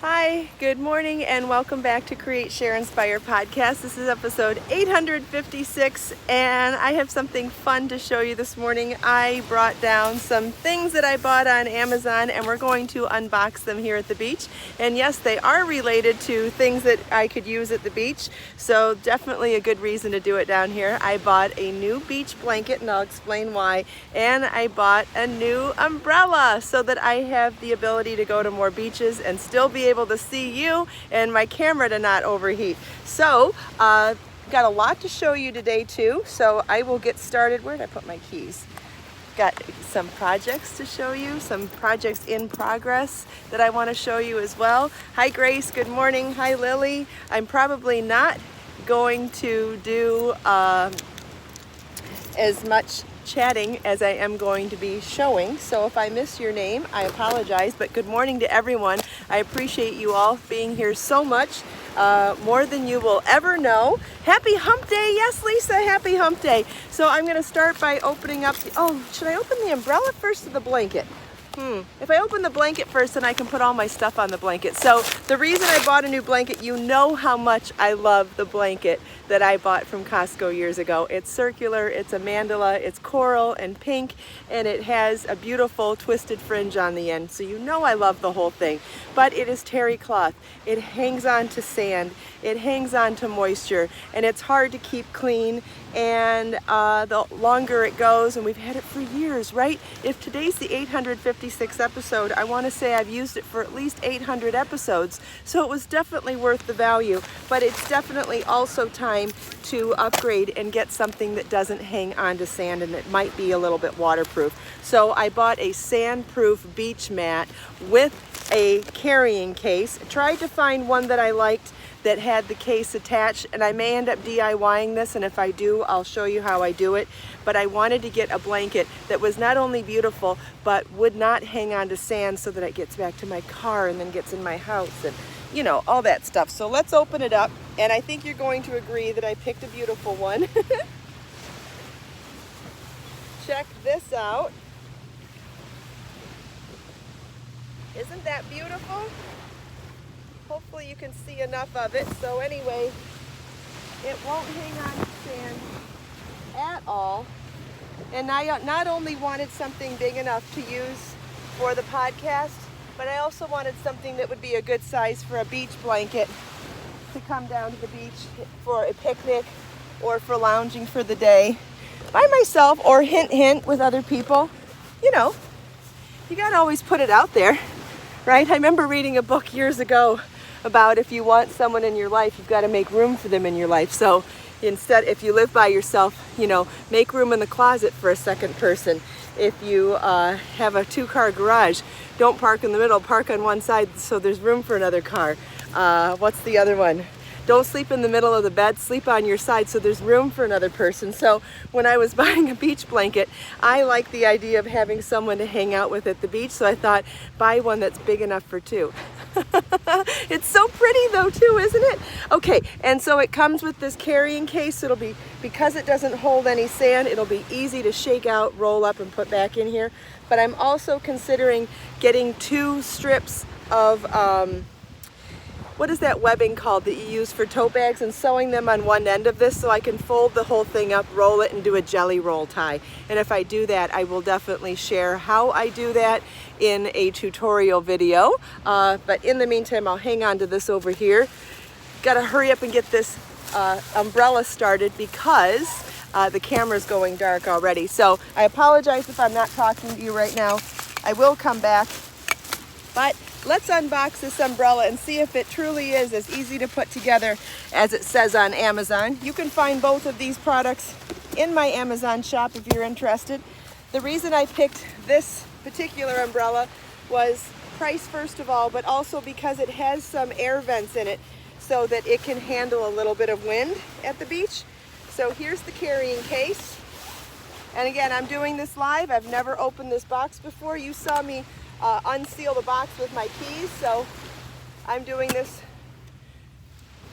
Hi, good morning, and welcome back to Create, Share, Inspire podcast. This is episode 856, and I have something fun to show you this morning. I brought down some things that I bought on Amazon, and we're going to unbox them here at the beach. And yes, they are related to things that I could use at the beach, so definitely a good reason to do it down here. I bought a new beach blanket, and I'll explain why, and I bought a new umbrella so that I have the ability to go to more beaches and still be able to see you and my camera to not overheat. So got a lot to show you today too, so I will get started. Where did I put my keys? Got some projects to show you, some projects in progress that I want to show you as well. Hi Grace, good morning. Hi Lily. I'm probably not going to do as much chatting as I am going to be showing, so if I miss your name, I apologize, but good morning to everyone. I appreciate you all being here so much, more than you will ever know. Happy hump day. Yes, Lisa, happy hump day. So I'm going to start by opening up should I open the umbrella first or the blanket? If I open the blanket first, then I can put all my stuff on the blanket. So the reason I bought a new blanket, you know how much I love the blanket that I bought from Costco years ago. It's circular, it's a mandala, it's coral and pink, and it has a beautiful twisted fringe on the end. So you know I love the whole thing. But it is terry cloth. It hangs on to sand, it hangs on to moisture, and it's hard to keep clean. And the longer it goes, and we've had it for years, right? If today's the 856th episode, I want to say I've used it for at least 800 episodes. So it was definitely worth the value, but it's definitely also time to upgrade and get something that doesn't hang on to sand and that might be a little bit waterproof. So I bought a sandproof beach mat with a carrying case. I tried to find one that I liked that had the case attached, and I may end up DIYing this, and if I do, I'll show you how I do it. But I wanted to get a blanket that was not only beautiful, but would not hang on to sand so that it gets back to my car and then gets in my house and, you know, all that stuff. So let's open it up, and I think you're going to agree that I picked a beautiful one. Check this out. Isn't that beautiful? Hopefully you can see enough of it. So anyway, it won't hang on to sand at all. And I not only wanted something big enough to use for the podcast, but I also wanted something that would be a good size for a beach blanket to come down to the beach for a picnic or for lounging for the day by myself, or hint, hint, with other people. You know, you gotta always put it out there, right? I remember reading a book years ago about if you want someone in your life, you've got to make room for them in your life. So instead, if you live by yourself, you know, make room in the closet for a second person. If you have a two-car garage, don't park in the middle, park on one side so there's room for another car. What's the other one? Don't sleep in the middle of the bed, sleep on your side so there's room for another person. So when I was buying a beach blanket, I like the idea of having someone to hang out with at the beach, so I thought, buy one that's big enough for two. It's so pretty though too, isn't it? Okay, and so it comes with this carrying case. It'll be, because it doesn't hold any sand, it'll be easy to shake out, roll up, and put back in here. But I'm also considering getting 2 strips of what is that webbing called that you use for tote bags, and sewing them on one end of this so I can fold the whole thing up, roll it, and do a jelly roll tie. And if I do that, I will definitely share how I do that in a tutorial video. But in the meantime, I'll hang on to this over here. Gotta hurry up and get this umbrella started because the camera's going dark already. So I apologize if I'm not talking to you right now. I will come back. But let's unbox this umbrella and see if it truly is as easy to put together as it says on Amazon. You can find both of these products in my Amazon shop if you're interested. The reason I picked this particular umbrella was price first of all, but also because it has some air vents in it so that it can handle a little bit of wind at the beach. So here's the carrying case. And again, I'm doing this live. I've never opened this box before. You saw me unseal the box with my keys, so I'm doing this.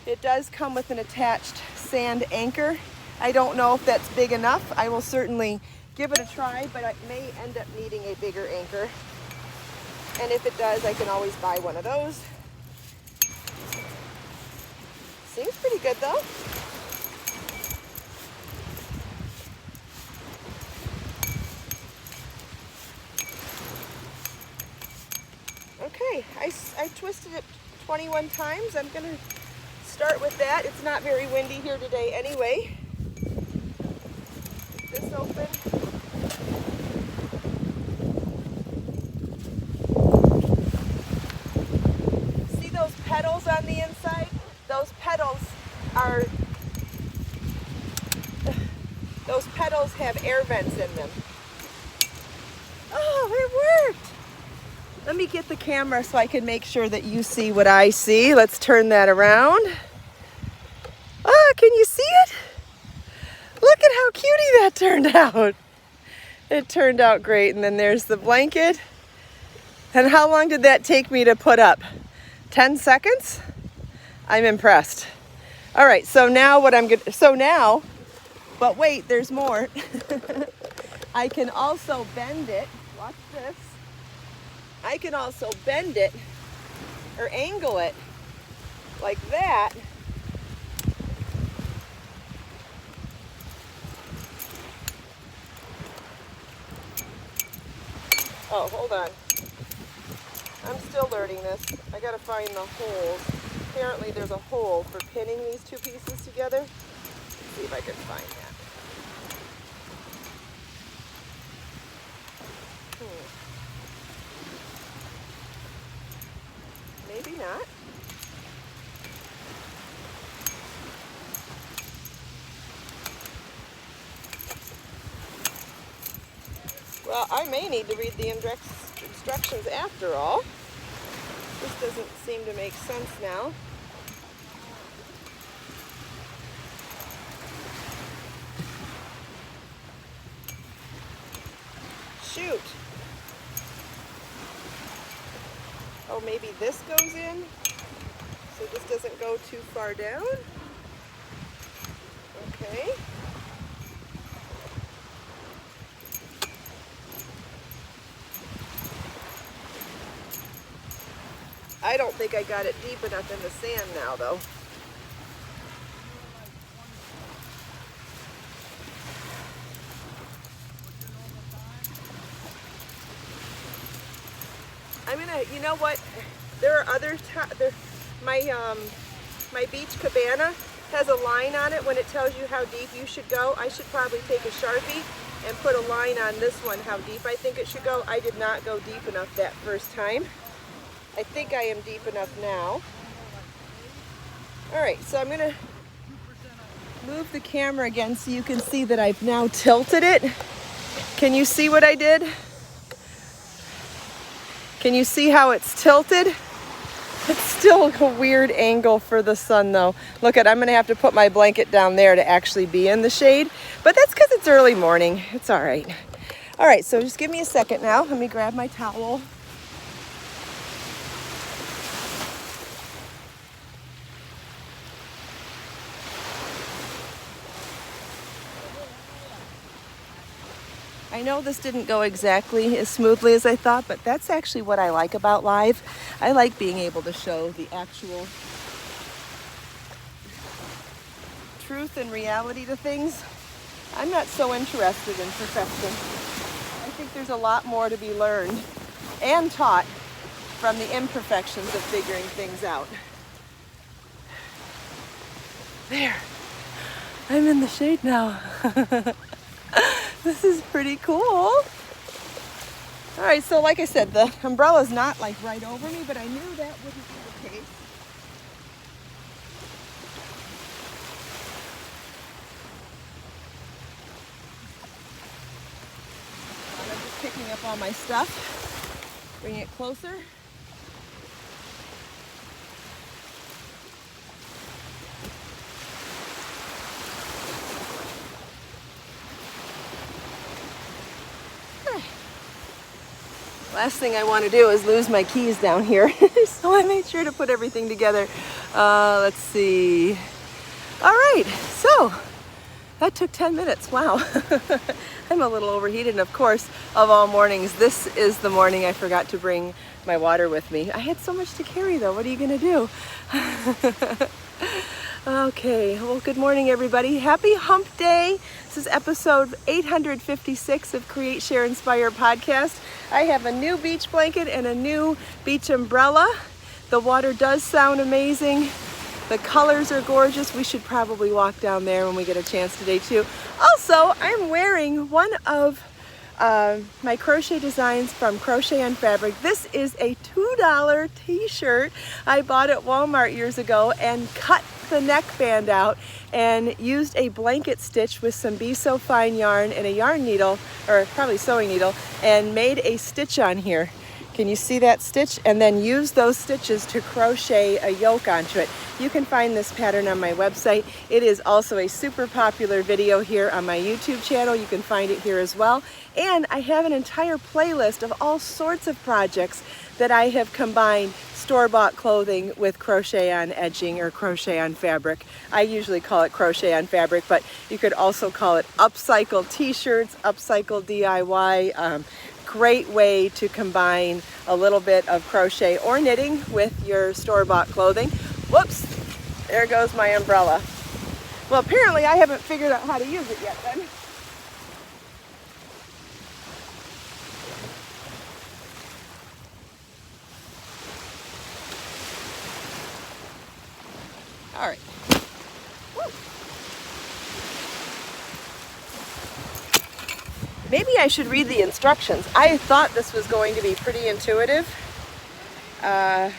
It does come with an attached sand anchor. I don't know if that's big enough. I will certainly give it a try, but I may end up needing a bigger anchor. And if it does, I can always buy one of those. Seems pretty good though. Okay, I twisted it 21 times. I'm gonna start with that. It's not very windy here today anyway. Keep this open. See those petals on the inside? Those petals have air vents in them. Oh, it worked! Let me get the camera so I can make sure that you see what I see. Let's turn that around. Oh, can you see it? Look at how cutie that turned out. It turned out great. And then there's the blanket. And how long did that take me to put up? 10 seconds? I'm impressed. All right, so now but wait, there's more. I can also bend it. Watch this. I can also bend it or angle it like that. Oh, hold on. I'm still learning this. I gotta find the holes. Apparently there's a hole for pinning these two pieces together. Let's see if I can find that. Maybe not. Well, I may need to read the instructions after all. This doesn't seem to make sense now. Shoot. Oh, maybe this goes in, so this doesn't go too far down. Okay. I don't think I got it deep enough in the sand now, though. I'm gonna, you know what? There are other my beach cabana has a line on it when it tells you how deep you should go. I should probably take a Sharpie and put a line on this one how deep I think it should go. I did not go deep enough that first time. I think I am deep enough now. All right, so I'm gonna move the camera again so you can see that I've now tilted it. Can you see what I did? Can you see how it's tilted? It's still a weird angle for the sun though. Look at, I'm gonna have to put my blanket down there to actually be in the shade, but that's because it's early morning. It's all right. All right, so just give me a second now. Let me grab my towel. I know this didn't go exactly as smoothly as I thought, but that's actually what I like about live. I like being able to show the actual truth and reality to things. I'm not so interested in perfection. I think there's a lot more to be learned and taught from the imperfections of figuring things out. There, I'm in the shade now. This is pretty cool. All right, so like I said, the umbrella's not like right over me, but I knew that wouldn't be the case. I'm just picking up all my stuff, bring it closer. Last thing I want to do is lose my keys down here. So I made sure to put everything together. Let's see. All right, so that took 10 minutes. Wow. I'm a little overheated, and of course, of all mornings, this is the morning I forgot to bring my water with me. I had so much to carry though. What are you gonna do? Okay, well, good morning, everybody. Happy Hump Day. This is episode 856 of Create, Share, Inspire podcast. I have a new beach blanket and a new beach umbrella. The water does sound amazing. The colors are gorgeous. We should probably walk down there when we get a chance today, too. Also, I'm wearing one of my crochet designs from Crochet on Fabric. This is a $2 t-shirt I bought at Walmart years ago and cut the neckband out and used a blanket stitch with some Be So Fine yarn and a yarn needle, or probably sewing needle, and made a stitch on here. Can you see that stitch? And then use those stitches to crochet a yoke onto it. You can find this pattern on my website. It is also a super popular video here on my YouTube channel. You can find it here as well. And I have an entire playlist of all sorts of projects that I have combined store-bought clothing with crochet on edging or crochet on fabric. I usually call it crochet on fabric, but you could also call it upcycle t-shirts, upcycle DIY. Great way to combine a little bit of crochet or knitting with your store-bought clothing. Whoops, there goes my umbrella. Well, apparently I haven't figured out how to use it yet then. All right. Woo. Maybe I should read the instructions. I thought this was going to be pretty intuitive. Let's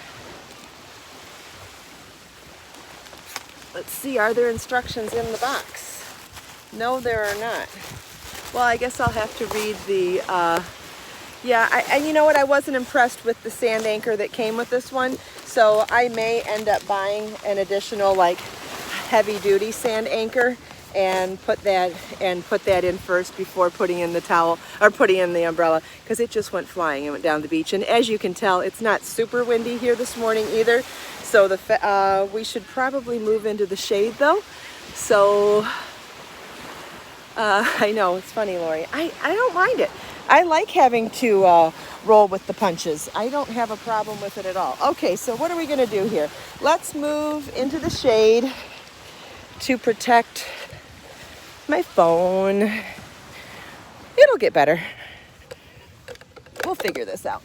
see, are there instructions in the box? No, there are not. Well, I guess I'll have to read the, and you know what? I wasn't impressed with the sand anchor that came with this one, so I may end up buying an additional like heavy duty sand anchor and put that in first before putting in the towel or putting in the umbrella, because it just went flying and went down the beach. And as you can tell, it's not super windy here this morning either, so we should probably move into the shade though. So I know it's funny, Lori. I don't mind it. I like having to roll with the punches. I don't have a problem with it at all. Okay, so what are we gonna do here? Let's move into the shade to protect my phone. It'll get better. We'll figure this out.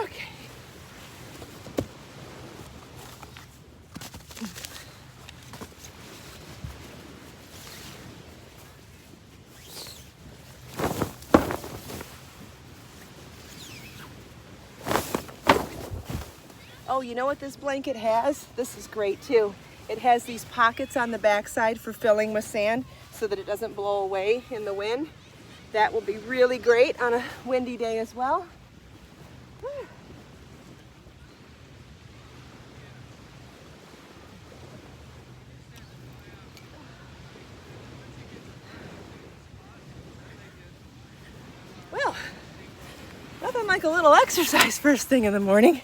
Okay. Oh, you know what this blanket has? This is great too. It has these pockets on the backside for filling with sand so that it doesn't blow away in the wind. That will be really great on a windy day as well. Well, nothing like a little exercise first thing in the morning.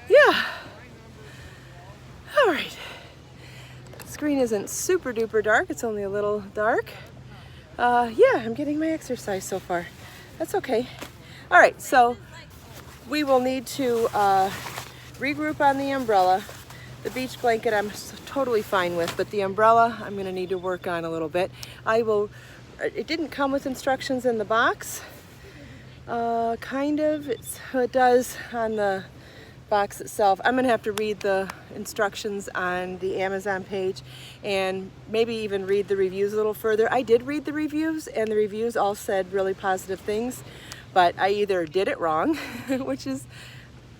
Yeah. All right. The screen isn't super duper dark. It's only a little dark. Yeah, I'm getting my exercise so far. That's okay. All right, so we will need to regroup on the umbrella. The beach blanket I'm totally fine with, but the umbrella I'm gonna need to work on a little bit. It didn't come with instructions in the box. Kind of, it does on the box itself. I'm gonna have to read the instructions on the Amazon page and maybe even read the reviews a little further. I did read the reviews and the reviews all said really positive things, but I either did it wrong, which is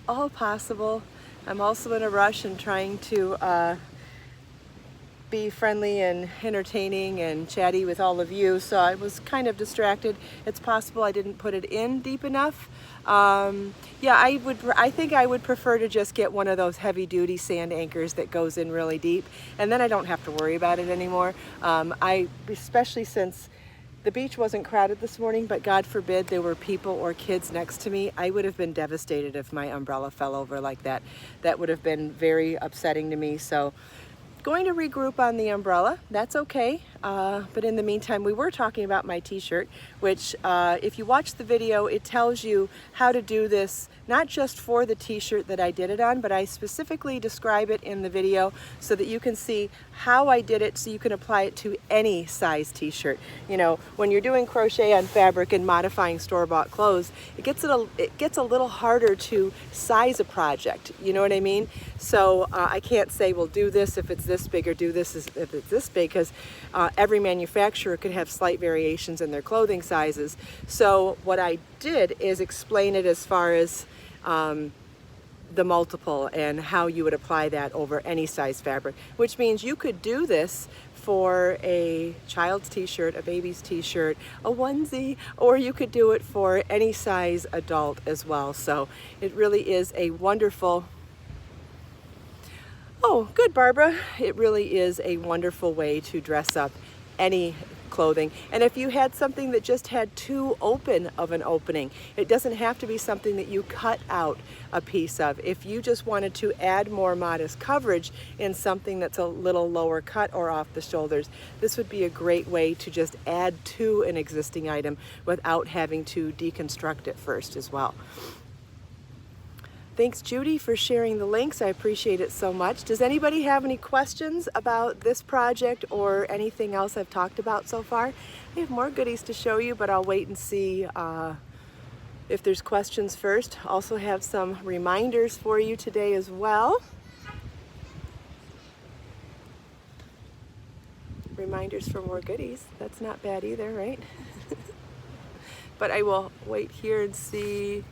all possible. I'm also in a rush and trying to be friendly and entertaining and chatty with all of you, so I was kind of distracted. It's possible I didn't put it in deep enough. Yeah, I think I would prefer to just get one of those heavy-duty sand anchors that goes in really deep, and then I don't have to worry about it anymore. Especially since the beach wasn't crowded this morning, but God forbid there were people or kids next to me. I would have been devastated if my umbrella fell over like that. That would have been very upsetting to me. So going to regroup on the umbrella, that's okay. But in the meantime, we were talking about my t-shirt, which if you watch the video, it tells you how to do this, not just for the t-shirt that I did it on, but I specifically describe it in the video so that you can see how I did it, so you can apply it to any size t-shirt. You know, when you're doing crochet on fabric and modifying store-bought clothes, it gets a little harder to size a project, you know what I mean? So I can't say, well, do this if it's this big, or do this if it's this big, because every manufacturer could have slight variations in their clothing sizes. So what I did is explain it as far as the multiple and how you would apply that over any size fabric, which means you could do this for a child's t-shirt, a baby's t-shirt, a onesie, or you could do it for any size adult as well. So it really is a wonderful, oh, good, Barbara. It really is a wonderful way to dress up any clothing. And if you had something that just had too open of an opening, it doesn't have to be something that you cut out a piece of. If you just wanted to add more modest coverage in something that's a little lower cut or off the shoulders, this would be a great way to just add to an existing item without having to deconstruct it first as well. Thanks, Judy, for sharing the links. I appreciate it so much. Does anybody have any questions about this project or anything else I've talked about so far? I have more goodies to show you, but I'll wait and see if there's questions first. Also have some reminders for you today as well. Reminders for more goodies. That's not bad either, right? But I will wait here and see.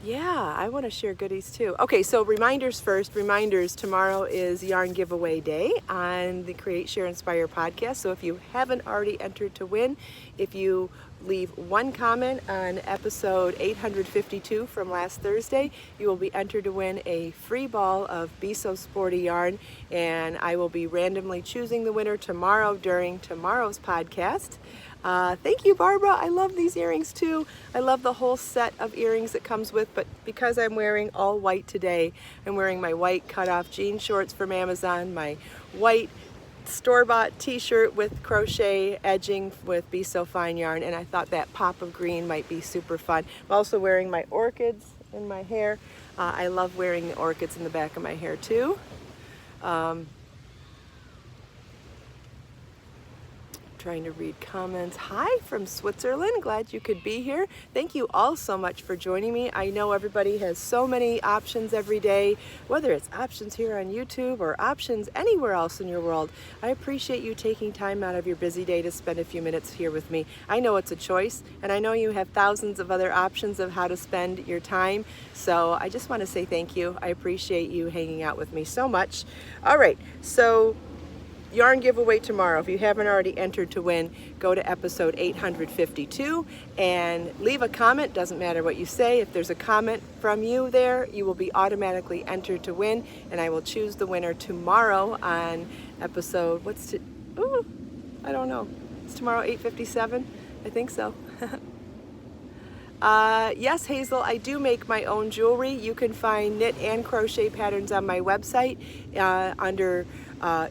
Yeah, I want to share goodies too. Okay, so reminders first. Reminders, tomorrow is yarn giveaway day on the Create, Share, Inspire podcast. So if you haven't already entered to win, if you leave one comment on episode 852 from last Thursday, you will be entered to win a free ball of Be So Sporty yarn, and I will be randomly choosing the winner tomorrow during tomorrow's podcast. Thank you, Barbara. I love these earrings too. I love the whole set of earrings it comes with, but because I'm wearing all white today, I'm wearing my white cutoff jean shorts from Amazon, my white store-bought t-shirt with crochet edging with Be So Fine yarn, and I thought that pop of green might be super fun. I'm also wearing my orchids in my hair. I love wearing the orchids in the back of my hair too. Trying to read comments. Hi from Switzerland. Glad you could be here. Thank you all so much for joining me. I know everybody has so many options every day, whether it's options here on YouTube or options anywhere else in your world. I appreciate you taking time out of your busy day to spend a few minutes here with me. I know it's a choice, and I know you have thousands of other options of how to spend your time. So I just want to say thank you. I appreciate you hanging out with me so much. All right, so yarn giveaway tomorrow. If you haven't already entered to win, go to episode 852 and leave a comment. Doesn't matter what you say. If there's a comment from you there, you will be automatically entered to win, and I will choose the winner tomorrow on episode, I don't know. It's tomorrow 8:57? I think so. Yes, Hazel, I do make my own jewelry. You can find knit and crochet patterns on my website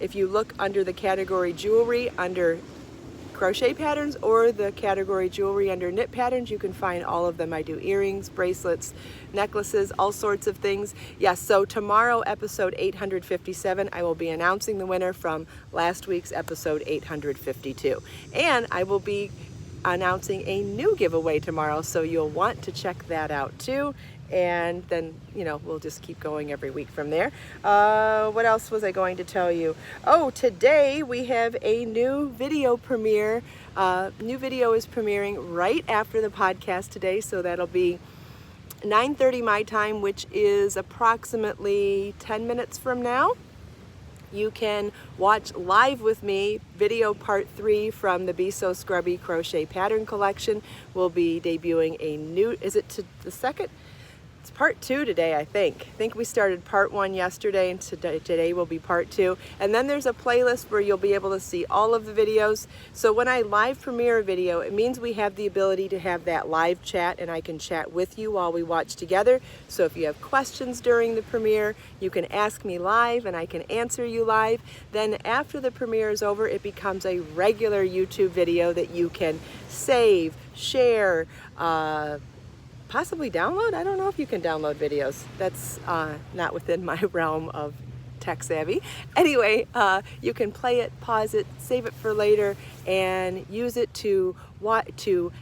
if you look under the category jewelry under crochet patterns, or the category jewelry under knit patterns, you can find all of them. I do earrings, bracelets, necklaces, all sorts of things. Yes, so tomorrow, episode 857, I will be announcing the winner from last week's episode 852. And I will be announcing a new giveaway tomorrow, so you'll want to check that out too. And then, you know, we'll just keep going every week from there. What else was I going to tell you? Oh, today we have a new video premiere. New video is premiering right after the podcast today, so that'll be 9:30 my time, which is approximately 10 minutes from now, you can watch live with me video part 3 from the Be So Scrubby Crochet Pattern Collection. We'll be debuting a new, is it to the second? It's part 2 today, I think. I think we started part 1 yesterday, and today will be part 2. And then there's a playlist where you'll be able to see all of the videos. So when I live premiere a video, it means we have the ability to have that live chat, and I can chat with you while we watch together. So if you have questions during the premiere, you can ask me live and I can answer you live. Then after the premiere is over, it becomes a regular YouTube video that you can save, share, possibly download. I don't know if you can download videos. That's not within my realm of tech savvy. Anyway, you can play it, pause it, save it for later, and use it to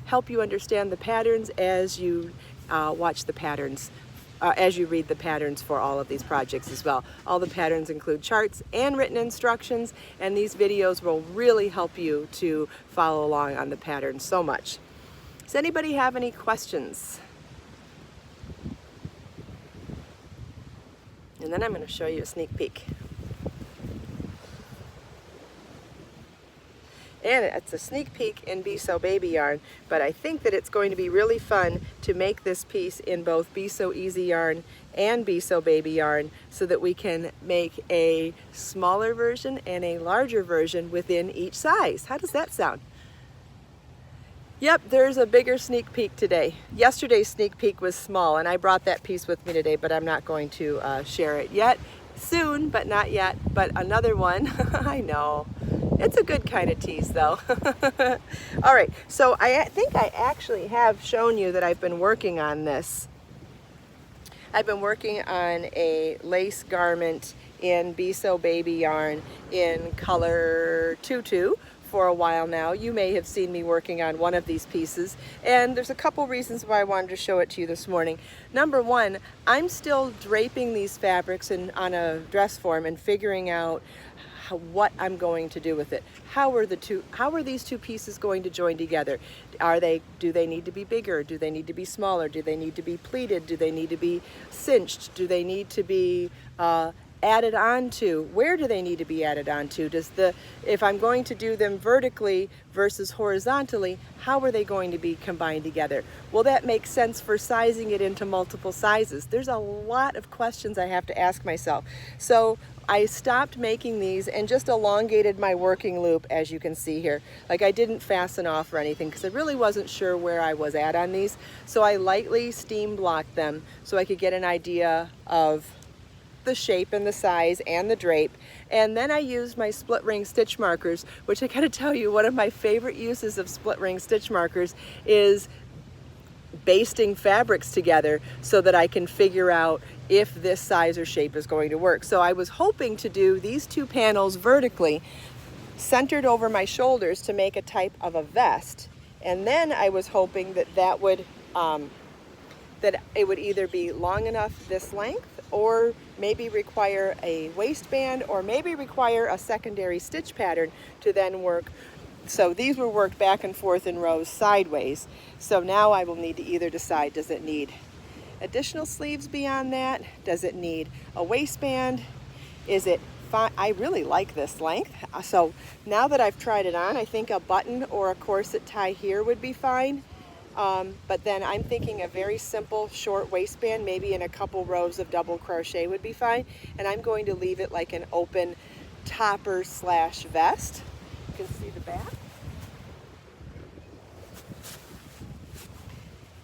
help you understand the patterns as you watch the patterns, as you read the patterns for all of these projects as well. All the patterns include charts and written instructions, and these videos will really help you to follow along on the patterns so much. Does anybody have any questions? And then I'm going to show you a sneak peek. And it's a sneak peek in Be So Baby yarn, but I think that it's going to be really fun to make this piece in both Be So Easy yarn and Be So Baby yarn, so that we can make a smaller version and a larger version within each size. How does that sound? Yep, there's a bigger sneak peek today. Yesterday's sneak peek was small, and I brought that piece with me today, but I'm not going to share it yet. Soon, but not yet. But another one, I know. It's a good kind of tease though. All right, so I think I actually have shown you that I've been working on this. I've been working on a lace garment in Be So Baby yarn in color Tutu for a while now. You may have seen me working on one of these pieces, and there's a couple reasons why I wanted to show it to you this morning. Number one, I'm still draping these fabrics on a dress form and figuring out what I'm going to do with it. How are these two pieces going to join together? Do they need to be bigger? Do they need to be smaller? Do they need to be pleated? Do they need to be cinched? Do they need to be added onto? Where do they need to be added onto? If I'm going to do them vertically versus horizontally, how are they going to be combined together? Well, that makes sense for sizing it into multiple sizes. There's a lot of questions I have to ask myself. So I stopped making these and just elongated my working loop, as you can see here. Like, I didn't fasten off or anything because I really wasn't sure where I was at on these. So I lightly steam blocked them so I could get an idea of the shape and the size and the drape. And then I used my split ring stitch markers, which I gotta tell you, one of my favorite uses of split ring stitch markers is basting fabrics together so that I can figure out if this size or shape is going to work. So I was hoping to do these two panels vertically, centered over my shoulders to make a type of a vest. And then I was hoping that it would either be long enough this length, or maybe require a waistband, or maybe require a secondary stitch pattern to then work. So these were worked back and forth in rows sideways. So now I will need to either decide, does it need additional sleeves beyond that? Does it need a waistband? Is it fine? I really like this length. So now that I've tried it on, I think a button or a corset tie here would be fine. But then I'm thinking a very simple short waistband, maybe in a couple rows of double crochet would be fine. And I'm going to leave it like an open topper slash vest. You can see the back.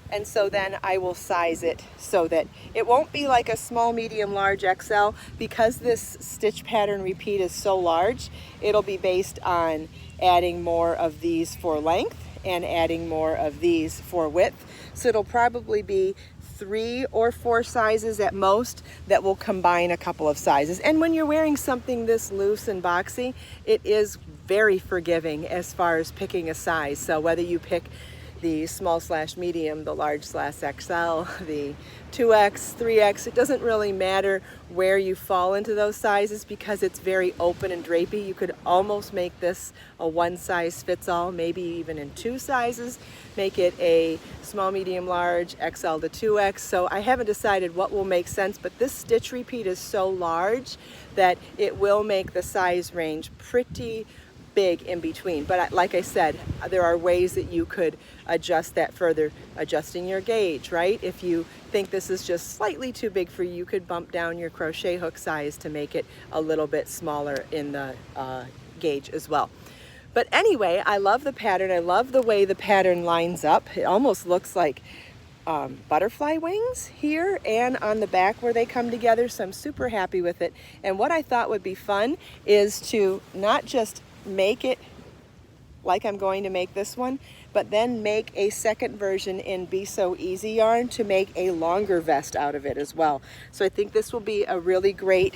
And so then I will size it so that it won't be like a small, medium, large XL. Because this stitch pattern repeat is so large, it'll be based on adding more of these for length and adding more of these for width. So it'll probably be 3 or 4 sizes at most that will combine a couple of sizes. And when you're wearing something this loose and boxy, it is very forgiving as far as picking a size. So whether you pick the small/medium, the large/XL, the 2X, 3X. It doesn't really matter where you fall into those sizes because it's very open and drapey. You could almost make this a one-size-fits-all, maybe even in 2 sizes. Make it a small, medium, large, XL to 2X. So I haven't decided what will make sense, but this stitch repeat is so large that it will make the size range pretty big in between. But like I said, there are ways that you could adjust that further, adjusting your gauge, right? If you think this is just slightly too big for you, you could bump down your crochet hook size to make it a little bit smaller in the gauge as well. But anyway, I love the pattern. I love the way the pattern lines up. It almost looks like butterfly wings here and on the back where they come together. So I'm super happy with it. And what I thought would be fun is to not just make it like I'm going to make this one, but then make a second version in Be So Easy yarn to make a longer vest out of it as well. So I think this will be a really great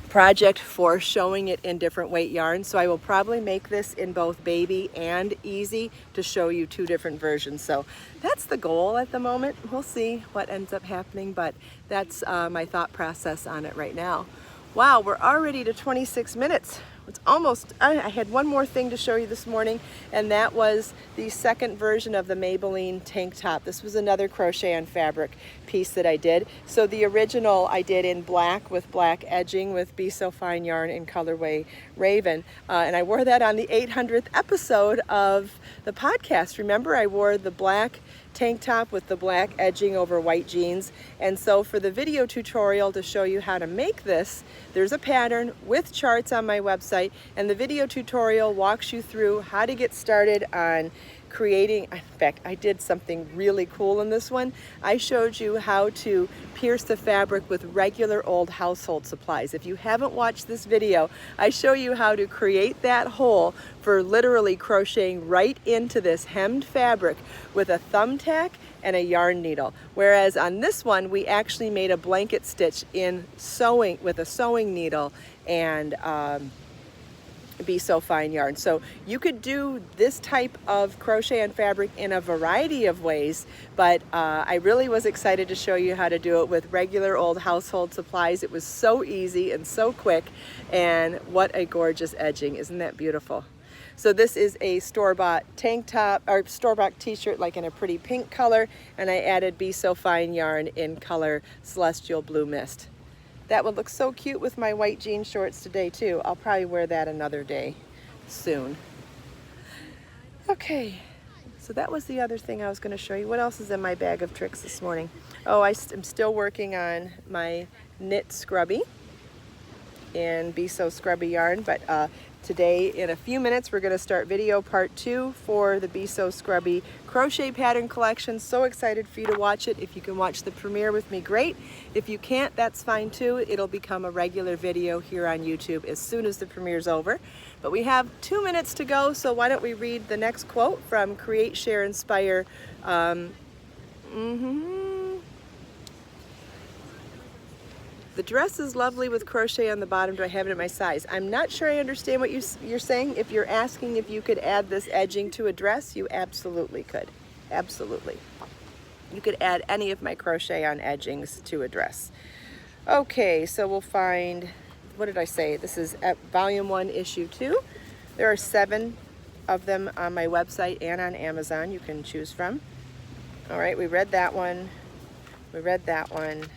project for showing it in different weight yarns. So I will probably make this in both baby and easy to show you 2 different versions. So that's the goal at the moment. We'll see what ends up happening, but that's my thought process on it right now. Wow, we're already to 26 minutes. It's almost, I had one more thing to show you this morning, and that was the second version of the Maybelline tank top. This was another crochet on fabric piece that I did. So the original I did in black with black edging with Be So Fine yarn in colorway Raven. And I wore that on the 800th episode of the podcast. Remember, I wore the black tank top with the black edging over white jeans. And so for the video tutorial to show you how to make this, there's a pattern with charts on my website, and the video tutorial walks you through how to get started on creating. In fact, I did something really cool in this one. I showed you how to pierce the fabric with regular old household supplies. If you haven't watched this video, I show you how to create that hole for literally crocheting right into this hemmed fabric with a thumbtack and a yarn needle. Whereas on this one, we actually made a blanket stitch in sewing with a sewing needle and Be So Fine yarn. So you could do this type of crochet and fabric in a variety of ways, but I really was excited to show you how to do it with regular old household supplies. It was so easy and so quick, and what a gorgeous edging. Isn't that beautiful? So this is a store-bought tank top or store-bought t-shirt, like in a pretty pink color, and I added Be So Fine yarn in color Celestial Blue Mist. That would look so cute with my white jean shorts today too. I'll probably wear that another day soon. Okay, so that was the other thing I was going to show you. What else is in my bag of tricks this morning? Oh, I'm still working on my knit scrubby in Be So Scrubby yarn, but today in a few minutes we're going to start video part 2 for the Be So Scrubby crochet pattern collection. So excited for you to watch it. If you can watch the premiere with me, great. If you can't, that's fine too. It'll become a regular video here on YouTube as soon as the premiere's over. But we have 2 minutes to go, so why don't we read the next quote from Create, Share, Inspire. The dress is lovely with crochet on the bottom. Do I have it in my size? I'm not sure I understand what you're saying. If you're asking if you could add this edging to a dress, you absolutely could. Absolutely. You could add any of my crochet on edgings to a dress. Okay, so we'll find, what did I say? This is at volume 1, issue 2. There are 7 of them on my website and on Amazon you can choose from. All right, we read that one. We read that one.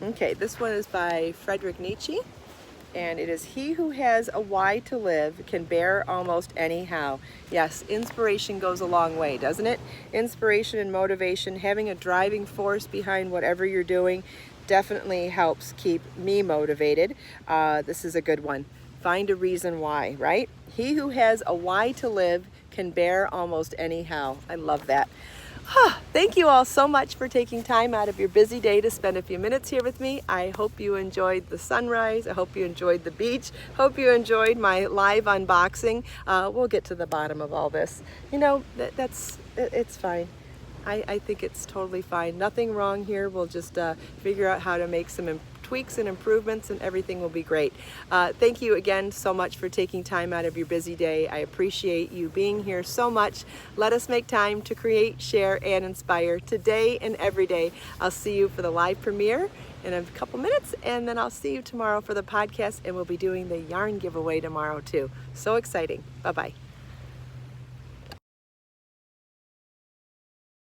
Okay, this one is by Friedrich Nietzsche, and it is, "He who has a why to live can bear almost anyhow." Yes, inspiration goes a long way, doesn't it? Inspiration and motivation, having a driving force behind whatever you're doing, definitely helps keep me motivated. This is a good one. Find a reason why, right? He who has a why to live can bear almost anyhow. I love that. Thank you all so much for taking time out of your busy day to spend a few minutes here with me. I hope you enjoyed the sunrise. I hope you enjoyed the beach. Hope you enjoyed my live unboxing. We'll get to the bottom of all this. You know, it's fine. I think it's totally fine. Nothing wrong here. We'll just figure out how to make some tweaks and improvements, and everything will be great. Thank you again so much for taking time out of your busy day. I appreciate you being here so much. Let us make time to create, share, and inspire today and every day. I'll see you for the live premiere in a couple minutes, and then I'll see you tomorrow for the podcast, and we'll be doing the yarn giveaway tomorrow too. So exciting. Bye-bye.